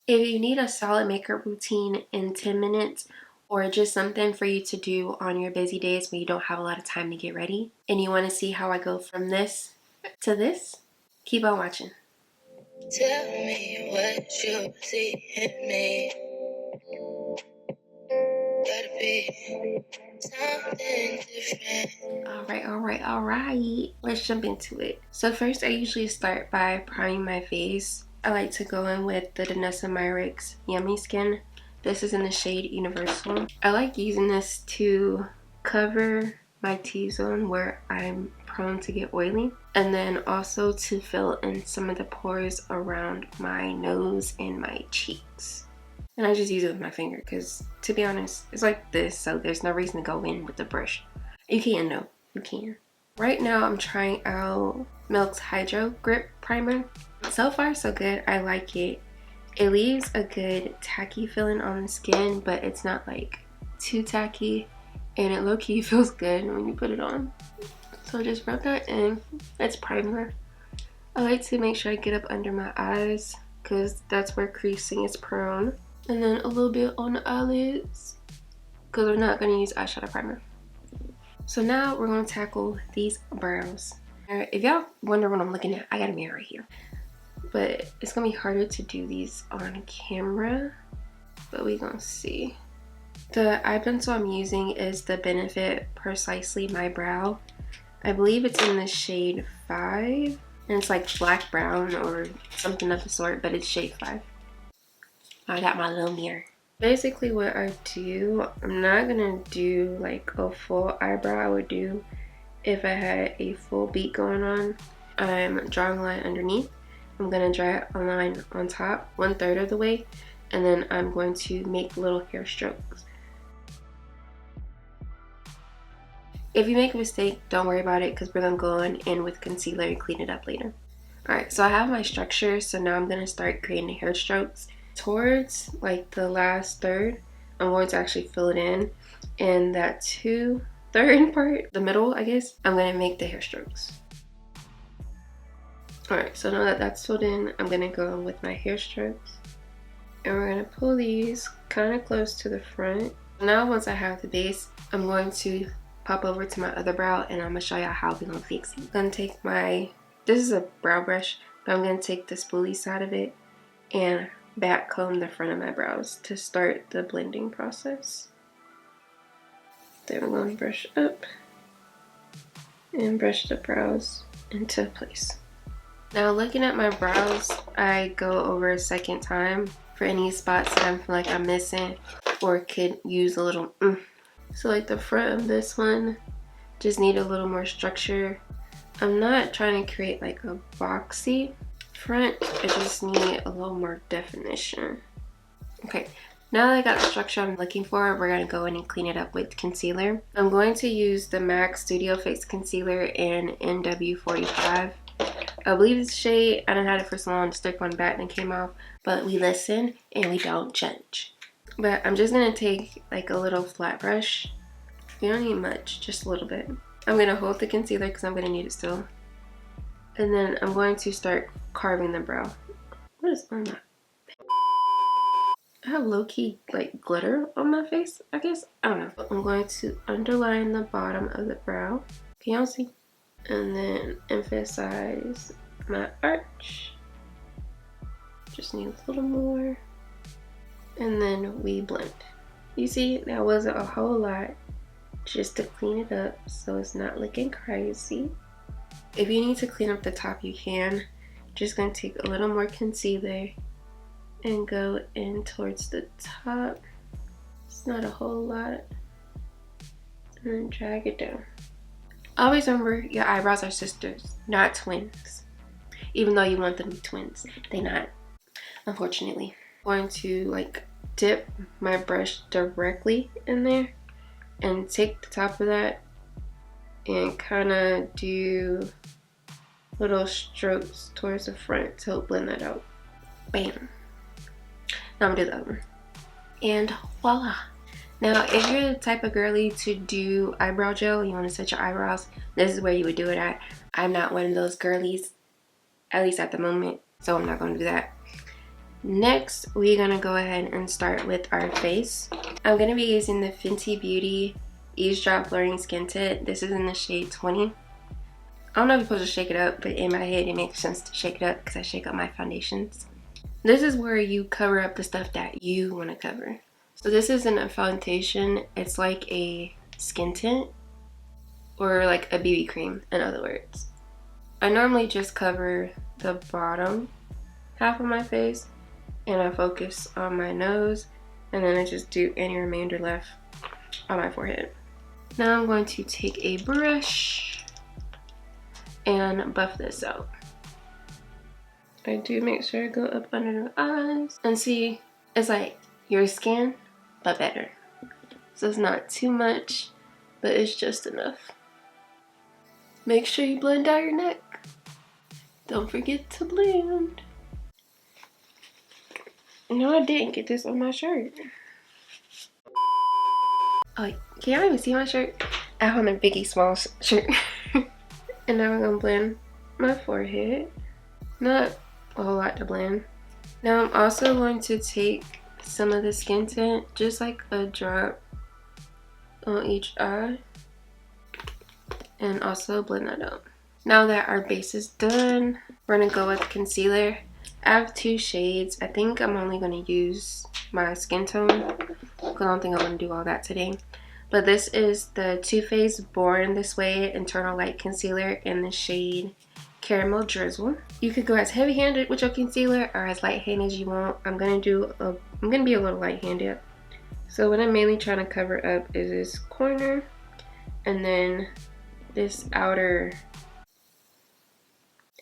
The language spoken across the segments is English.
If you need a solid makeup routine in 10 minutes or just something for you to do on your busy days when you don't have a lot of time to get ready and you want to see how I go from this to this, keep on watching. Tell me what you see in me. Gotta be something different. All right. Let's jump into it. So first, I usually start by priming my face. I like to go in with the Danessa Myricks Yummy Skin. This is in the shade Universal. I like using this to cover my T-zone where I'm prone to get oily, and then also to fill in some of the pores around my nose and my cheeks. And I just use it with my finger because, to be honest, it's like this, so there's no reason to go in with the brush. You can though, you can. Right now I'm trying out Milk's Hydro Grip Primer. So far so good, I like it. It leaves a good tacky feeling on the skin, but it's not like too tacky, and it low-key feels good when you put it on. So just rub that in. It's primer. I like to make sure I get up under my eyes because that's where creasing is prone. And then a little bit on the eyelids because we're not going to use eyeshadow primer. So now we're going to tackle these brows. If y'all wonder what I'm looking at, I got a mirror right here. But it's going to be harder to do these on camera, but we're going to see. The eye pencil I'm using is the Benefit Precisely My Brow. I believe it's in the shade 5, and it's like black brown or something of the sort, but it's shade 5. I got my little mirror. Basically what I do, I'm not gonna do like a full eyebrow. I would do if I had a full beat going on. I'm drawing a line underneath. I'm gonna draw a line on top 1/3 of the way, and then I'm going to make little hair strokes. If you make a mistake, don't worry about it because we're gonna go in with concealer and clean it up later. Alright, so I have my structure, so now I'm gonna start creating the hair strokes. Towards like the last third, I'm going to actually fill it in, and that 2/3 part, the middle I guess, I'm going to make the hair strokes. Alright, so now that that's filled in, I'm going to go in with my hair strokes, and we're going to pull these kind of close to the front. Now once I have the base, I'm going to pop over to my other brow, and I'm going to show y'all how we're going to fix it. I'm going to take this is a brow brush, but I'm going to take the spoolie side of it and back comb the front of my brows to start the blending process. Then we're going to brush up and brush the brows into place. Now looking at my brows, I go over a second time for any spots that I feel like I'm missing or could use a little So like the front of this one just need a little more structure. I'm not trying to create like a boxy front, I just need a little more definition. Okay, now that I got the structure I'm looking for, we're going to go in and clean it up with concealer. I'm going to use the MAC Studio Fix Concealer in NW45. I believe it's shade. I done had it for so long, stuck one back and came off, but we listen and we don't judge. But I'm just going to take like a little flat brush. You don't need much, just a little bit. I'm going to hold the concealer because I'm going to need it still. And then I'm going to start carving the brow. What is on that? I have low-key like glitter on my face, I guess. I don't know. I'm going to underline the bottom of the brow. Can y'all see? And then emphasize my arch. Just need a little more. And then we blend. You see, that wasn't a whole lot, just to clean it up so it's not looking crazy. If you need to clean up the top, you can. Just gonna take a little more concealer and go in towards the top. It's not a whole lot. And then drag it down. Always remember, your eyebrows are sisters, not twins. Even though you want them to be twins, they're not, unfortunately. I'm going to like dip my brush directly in there and take the top of that and kind of do little strokes towards the front to help blend that out. Bam. Now I'm gonna do the other one. And voila. Now, if you're the type of girly to do eyebrow gel, you want to set your eyebrows, this is where you would do it at. I'm not one of those girlies, at least at the moment, so I'm not going to do that. Next, we're gonna go ahead and start with our face. I'm gonna be using the Fenty Beauty Eavesdrop Blurring Skin Tint. This is in the shade 20. I don't know if you're supposed to shake it up, but in my head it makes sense to shake it up because I shake up my foundations. This is where you cover up the stuff that you want to cover. So this isn't a foundation, it's like a skin tint or like a BB cream, in other words. I normally just cover the bottom half of my face and I focus on my nose, and then I just do any remainder left on my forehead. Now I'm going to take a brush and buff this out. I do make sure I go up under the eyes and see, it's like your skin but better. So it's not too much, but it's just enough. Make sure you blend out your neck. Don't forget to blend. No, I didn't get this on my shirt. Oh, can y'all even see my shirt? I have on a Biggie Smalls shirt. And now we're gonna blend my forehead. Not a whole lot to blend. Now I'm also going to take some of the skin tint, just like a drop on each eye, and also blend that out. Now that our base is done, we're gonna go with concealer. I have 2 shades. I think I'm only gonna use my skin tone because I don't think I'm gonna do all that today. But this is the Too Faced Born This Way Internal Light Concealer in the shade Caramel Drizzle. You could go as heavy-handed with your concealer or as light-handed as you want. I'm gonna be a little light-handed. So what I'm mainly trying to cover up is this corner and then this outer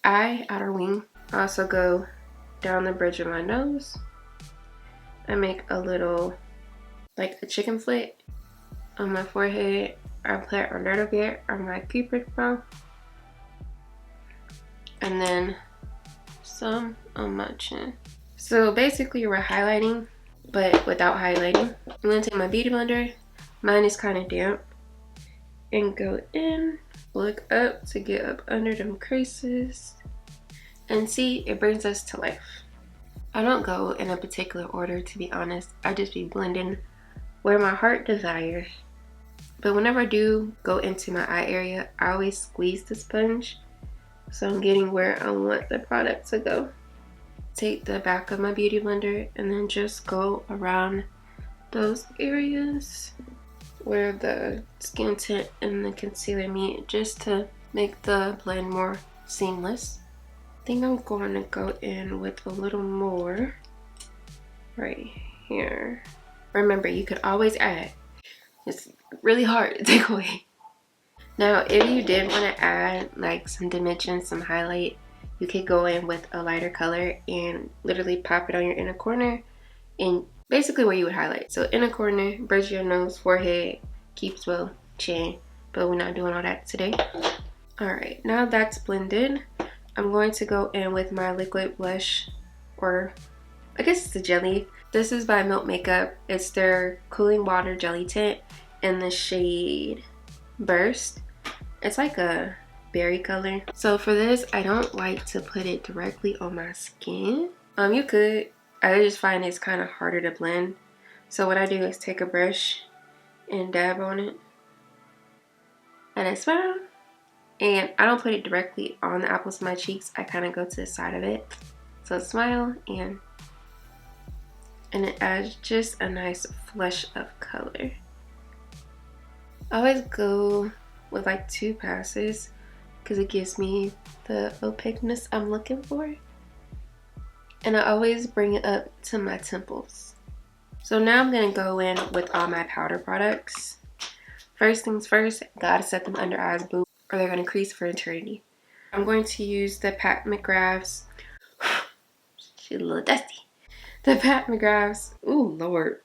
wing. I also go down the bridge of my nose. I make a little, like a chicken flick on my forehead. I put a little bit on my cupid bow. And then some on my chin. So basically we're highlighting, but without highlighting. I'm gonna take my beauty blender. Mine is kind of damp. And go in, look up to get up under them creases. And see, it brings us to life. I don't go in a particular order, to be honest. I just be blending where my heart desires. But whenever I do go into my eye area, I always squeeze the sponge, so I'm getting where I want the product to go. Take the back of my beauty blender and then just go around those areas where the skin tint and the concealer meet, just to make the blend more seamless. I think I'm going to go in with a little more right here. Remember, you could always add. It's really hard to take away. Now, if you did want to add like some dimension, some highlight, you could go in with a lighter color and literally pop it on your inner corner and basically where you would highlight. So inner corner, bridge of your nose, forehead, keeps well, chin, but we're not doing all that today. Alright, now that's blended, I'm going to go in with my liquid blush, or I guess it's a jelly. This is by Milk Makeup. It's their Cooling Water Jelly Tint in the shade Burst. It's like a berry color. So for this, I don't like to put it directly on my skin. You could. I just find it's kind of harder to blend. So what I do is take a brush and dab on it. And I smile. And I don't put it directly on the apples of my cheeks. I kind of go to the side of it. So smile and it adds just a nice flush of color. I always go with like 2 passes because it gives me the opaqueness I'm looking for. And I always bring it up to my temples. So now I'm going to go in with all my powder products. First things first, gotta set them under eyes, boo, or they're gonna crease for eternity. I'm going to use the Pat McGrath's, she's a little dusty. The Pat McGrath's, ooh, Lord.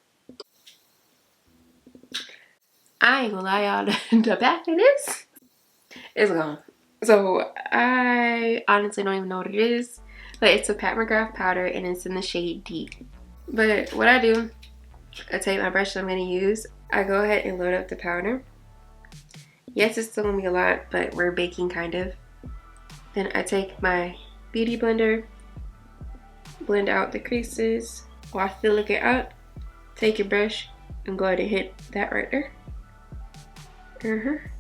I ain't gonna lie, y'all, the back of this is gone. So I honestly don't even know what it is, but it's a Pat McGrath powder and it's in the shade Deep. But what I do, I take my brush that I'm gonna use, I go ahead and load up the powder. Yes, it's still gonna be a lot, but we're baking kind of. Then I take my beauty blender, blend out the creases. While still looking up, take your brush and go ahead and hit that right there.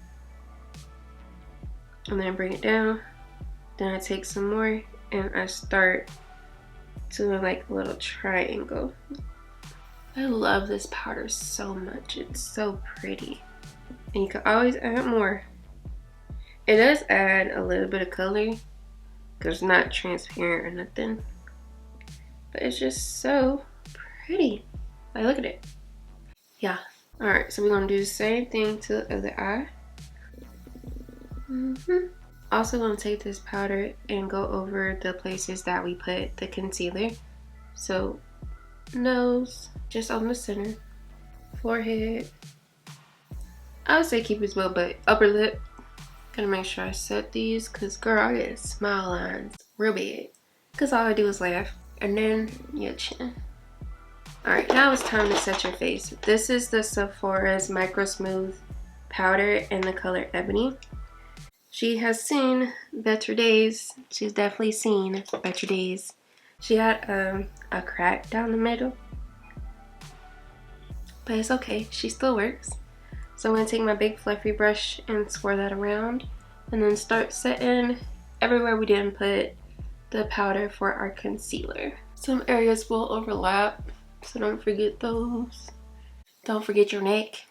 And then bring it down. Then I take some more and I start doing like a little triangle. I love this powder so much. It's so pretty. And you can always add more. It does add a little bit of color because it's not transparent or nothing. But it's just so pretty. Like, look at it. Yeah. Alright, so we're going to do the same thing to the other eye. Also going to take this powder and go over the places that we put the concealer. So, nose, just on the center. Forehead. I would say keep it well, but upper lip. Gotta make sure I set these because, girl, I get smile lines real big. Because all I do is laugh. And then your chin. Alright, now it's time to set your face. This is the Sephora's Micro Smooth powder in the color Ebony. She has seen better days. She's definitely seen better days. She had a crack down the middle. But it's okay, she still works. So I'm going to take my big fluffy brush and swirl that around. And then start setting everywhere we didn't put the powder for our concealer. Some areas will overlap, so don't forget those. Don't forget your neck,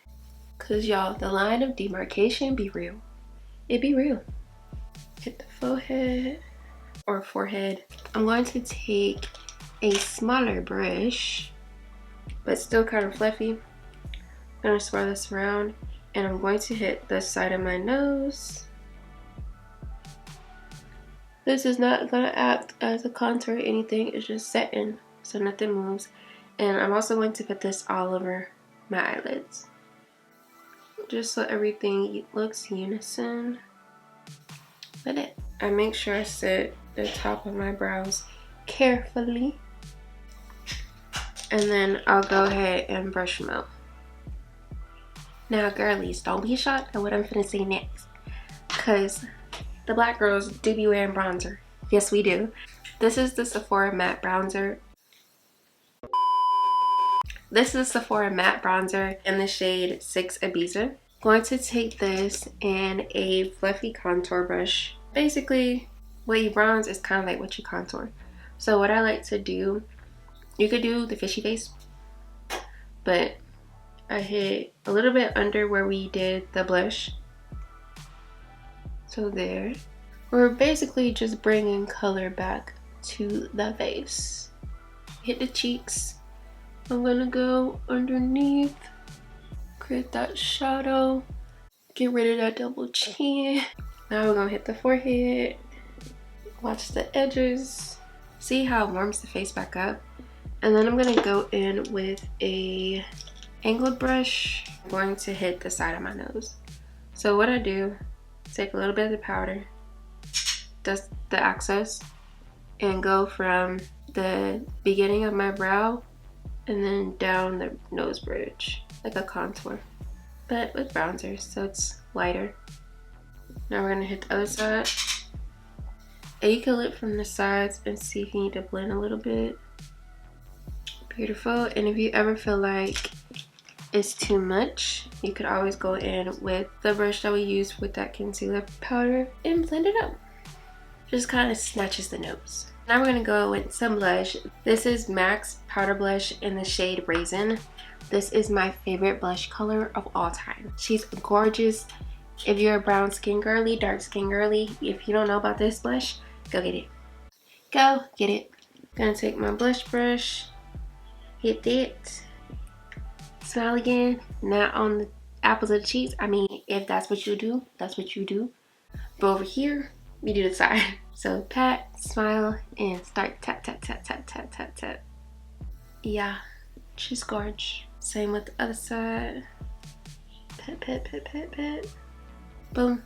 cause y'all, the line of demarcation be real. It be real. Hit the forehead or forehead. I'm going to take a smaller brush, but still kind of fluffy. I'm gonna swirl this around, and I'm going to hit the side of my nose. This is not gonna act as a contour or anything, it's just setting so nothing moves. And I'm also going to put this all over my eyelids, just so everything looks unison with it. I make sure I set the top of my brows carefully, and then I'll go ahead and brush them out. Now girlies, don't be shocked at what I'm finna say next, cause the black girls do be wearing bronzer. Yes, we do. This is the Sephora matte bronzer. This is Sephora matte bronzer in the shade 6 Ibiza. Going to take this in a fluffy contour brush. Basically, what you bronze is kind of like what you contour. So what I like to do, you could do the fishy face, but I hit a little bit under where we did the blush. So there. We're basically just bringing color back to the face. Hit the cheeks. I'm gonna go underneath, create that shadow, get rid of that double chin. Now we're gonna hit the forehead, watch the edges, see how it warms the face back up. And then I'm gonna go in with a angled brush. I'm going to hit the side of my nose. So what I do, take a little bit of the powder, dust the excess, and go from the beginning of my brow and then down the nose bridge, like a contour, but with bronzer, so it's lighter. Now we're gonna hit the other side. And you can look from the sides and see if you need to blend a little bit. Beautiful. And if you ever feel like it's too much, you could always go in with the brush that we used with that concealer powder and blend it up. Just kind of snatches the nose. Now we're gonna go with some blush. This is MAC's powder blush in the shade Raisin. This is my favorite blush color of all time. She's gorgeous. If you're a brown skin girly, dark skin girly, if you don't know about this blush, go get it. Go get it. Gonna take my blush brush, hit that, smile again, not on the apples of the cheeks. I mean, if that's what you do, that's what you do. But over here, we do the side. So pat, smile, and start tap, tap, tap, tap, tap, tap, tap. Yeah, she's gorgeous. Same with the other side. Pat, pat, pat, pat, pat. Boom.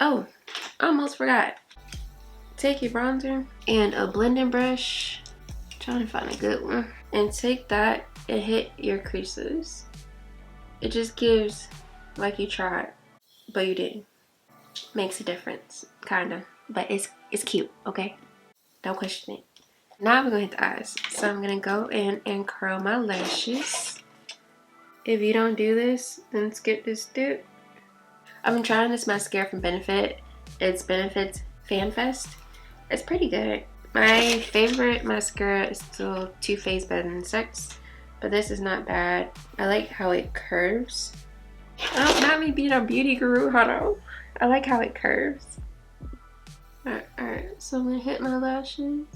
Oh, I almost forgot. Take your bronzer and a blending brush. Trying to find a good one. And take that and hit your creases. It just gives like you tried, but you didn't. Makes a difference, kinda. But it's cute, okay? Don't question it. Now I'm going to hit the eyes. So I'm going to go in and curl my lashes. If you don't do this, then skip this step. I've been trying this mascara from Benefit. It's Benefit's Fan Fest. It's pretty good. My favorite mascara is still Too Faced Better Than Sex, but this is not bad. I like how it curves. Oh, not me being a beauty guru, hold on. I like how it curves. Alright, so I'm gonna hit my lashes.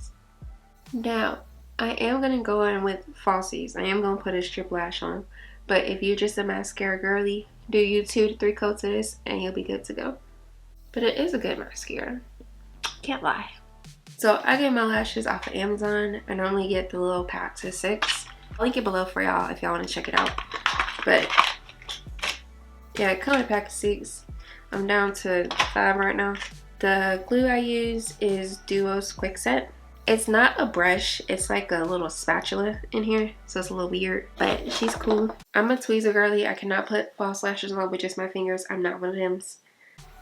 Now, I am gonna go in with falsies. I am gonna put a strip lash on, but if you're just a mascara girly, do you 2 to 3 coats of this and you'll be good to go. But it is a good mascara, can't lie. So I get my lashes off of Amazon. I normally get the little packs of 6. I'll link it below for y'all if y'all want to check it out. But yeah, it comes in a pack of 6. I'm down to 5 right now. The glue I use is Duo's Quick Set. It's not a brush, it's like a little spatula in here, so it's a little weird, but she's cool. I'm a tweezer girly. I cannot put false lashes on with just my fingers. I'm not one of them.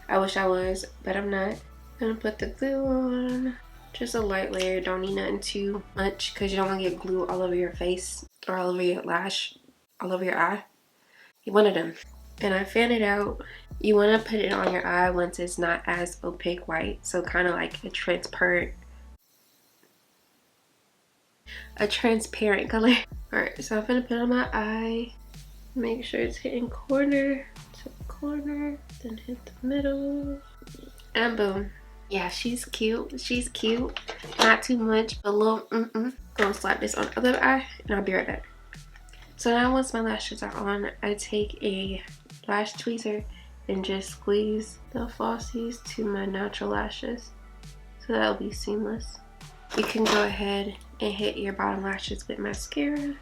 I wish I was, but I'm not. I'm gonna put the glue on. Just a light layer, don't need nothing too much because you don't want to get glue all over your face or all over your lash, all over your eye. You one of them. And I fan it out. You want to put it on your eye once it's not as opaque white, so kind of like a transparent color. Alright, so I'm gonna put it on my eye. Make sure it's hitting corner to corner, then hit the middle, and boom. Yeah, she's cute. She's cute. Not too much, but a little Gonna slap this on the other eye, and I'll be right back. So now once my lashes are on, I take a lash tweezer and just squeeze the falsies to my natural lashes. So that'll be seamless. You can go ahead and hit your bottom lashes with mascara.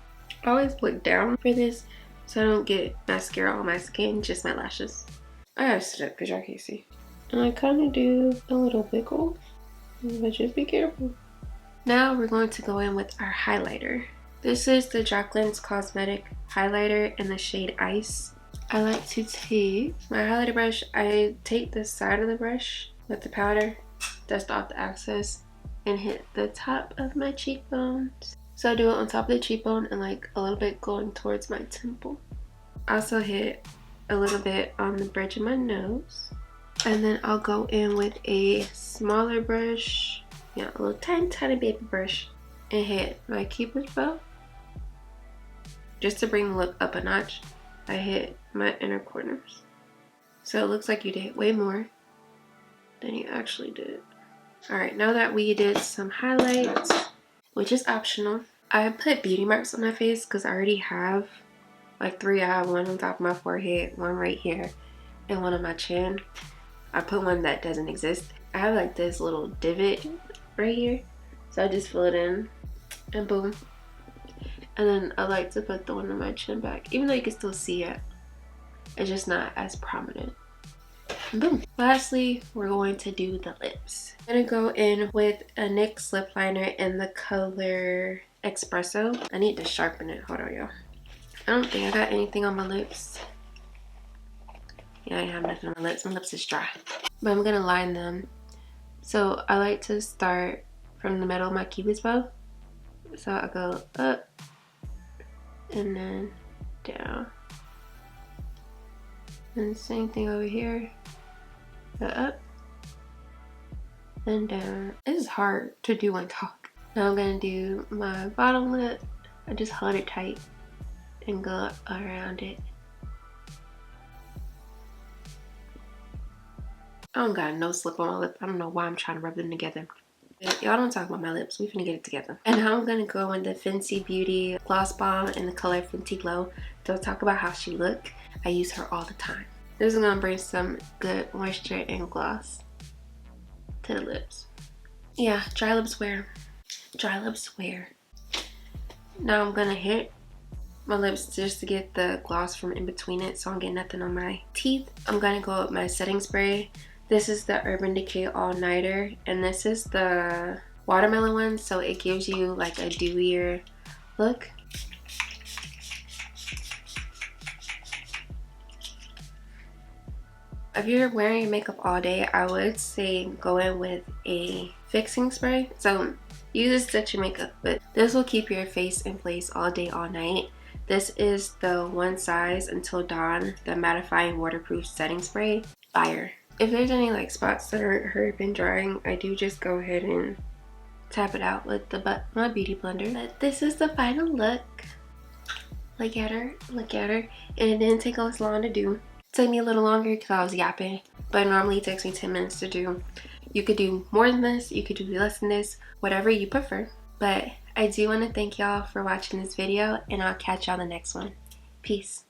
I always look down for this so I don't get mascara on my skin, just my lashes. I gotta sit up because y'all can't see. And I kind of do a little wiggle, but just be careful. Now we're going to go in with our highlighter. This is the Jaclyn's Cosmetic highlighter in the shade Ice. I like to take my highlighter brush. I take the side of the brush with the powder, dust off the excess, and hit the top of my cheekbones. So I do it on top of the cheekbone and like a little bit going towards my temple. I also hit a little bit on the bridge of my nose. And then I'll go in with a smaller brush, a little tiny baby brush, and hit my cupid's bow. Just to bring the look up a notch, I hit my inner corners. So it looks like you did way more than you actually did. Alright, now that we did some highlights, which is optional, I put beauty marks on my face because I already have like 3. I have one on top of my forehead, one right here, and one on my chin. I put one that doesn't exist. I have like this little divot right here, so I just fill it in and boom. And then I like to put the one on my chin back, even though you can still see it, it's just not as prominent. And boom. Lastly, we're going to do the lips. I'm gonna go in with a NYX lip liner in the color Espresso. I need to sharpen it. Hold on, y'all. I don't think I got anything on my lips. Yeah, I have nothing on my lips. My lips is dry. But I'm gonna line them. So I like to start from the middle of my cupid's bow. So I go up and then down. And same thing over here. Go up and down. This is hard to do and talk. Now I'm gonna do my bottom lip. I just hold it tight and go around it. I don't got no slip on my lip. I don't know why I'm trying to rub them together. Y'all don't talk about my lips. We finna get it together. And now I'm gonna go in the Fenty Beauty Gloss Bomb in the color Fenty Glow. Don't talk about how she look. I use her all the time. This is gonna bring some good moisture and gloss to the lips. Yeah, dry lips wear. Dry lips wear. Now I'm gonna hit my lips just to get the gloss from in between it so I don't get nothing on my teeth. I'm gonna go with my setting spray. This is the Urban Decay All Nighter, and this is the watermelon one, so it gives you like a dewier look. If you're wearing your makeup all day, I would say go in with a fixing spray. So use a stitch and makeup, but this will keep your face in place all day, all night. This is the One Size Until Dawn, the mattifying waterproof setting spray. Fire. If there's any like spots that aren't hurt and drying, I do just go ahead and tap it out with my beauty blender. But this is the final look. Look at her, look at her. And it didn't take us long to do. It took me a little longer because I was yapping, but normally it takes me 10 minutes to do. You could do more than this, you could do less than this, whatever you prefer. But I do want to thank y'all for watching this video, and I'll catch y'all in the next one. Peace.